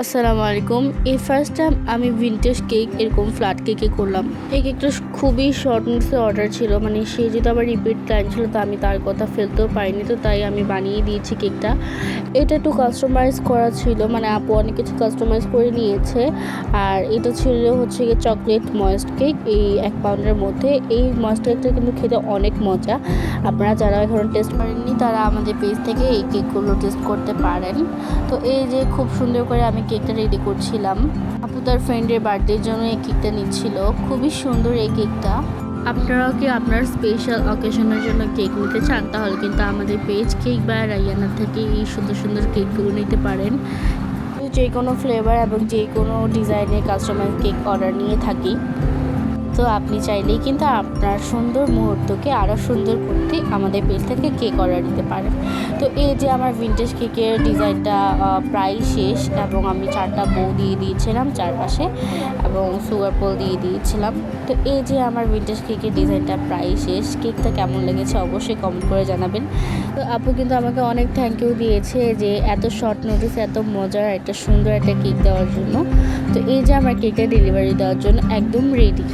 আসসালামু আলাইকুম। এই ফার্স্ট টাইম আমি ভিনটেজ কেক এরকম ফ্ল্যাট কেকে করলাম। এই কেকটা খুবই শর্ট নোটিসে অর্ডার ছিল, মানে সে যেহেতু আবার রিপিট ক্লায়েন্ট ছিল, তো আমি তার কথা ফেলতেও পারিনি, তো তাই আমি বানিয়ে দিয়েছি কেকটা। এটা একটু কাস্টমাইজ করা ছিল, মানে আপু অনেক কিছু কাস্টমাইজ করে নিয়েছে। আর এটা ছিল হচ্ছে গিয়ে চকলেট ময়েস্ট কেক, এই 1 পাউন্ডের মধ্যে। এই ময়েস্ট কেকটা কিন্তু খেতে অনেক মজা। আপনারা যারা এখন টেস্ট করেননি তারা আমাদের পেজ থেকে এই কেকগুলো টেস্ট করতে পারেন। তো এই যে খুব সুন্দর করে আমি কেকটা রেডি করছিলাম। আপু তার ফ্রেন্ডের বার্থডের জন্য এই কেকটা নিচ্ছিল। খুবই সুন্দর এই কেকটা। আপনারাও কি আপনার স্পেশাল অকেশনের জন্য কেক নিতে চান, তাহলে কিন্তু আমাদের পেজ কেক বাই রাইয়ানা থেকে এই সুন্দর সুন্দর কেকগুলো নিতে পারেন। যে কোনো ফ্লেভার এবং যে কোনো ডিজাইনের কাস্টমাইজ কেক অর্ডার নিয়ে থাকি। তো আপনি চাইলেই কিন্তু আপনার সুন্দর মুহূর্তকে আরও সুন্দর করতে আমাদের পেজ থেকে কেক অর্ডার দিতে পারেন। তো এই যে আমার ভিনটেজ কেকের ডিজাইনটা প্রায় শেষ, এবং আমি 4টা বো দিয়ে দিয়েছিলাম চারপাশে, এবং সুগার পোল দিয়ে দিয়েছিলাম। তো এই যে আমার ভিনটেজ কেকের ডিজাইনটা প্রায় শেষ। কেকটা কেমন লেগেছে অবশ্যই কমেন্ট করে জানাবেন। তো আপু কিন্তু আমাকে অনেক থ্যাংক ইউ দিয়েছে যে এত শর্ট নোটিস এত মজার একটা সুন্দর একটা কেক দেওয়ার জন্য। তো এই যে আমার কেকটা ডেলিভারি দেওয়ার জন্য একদম রেডি।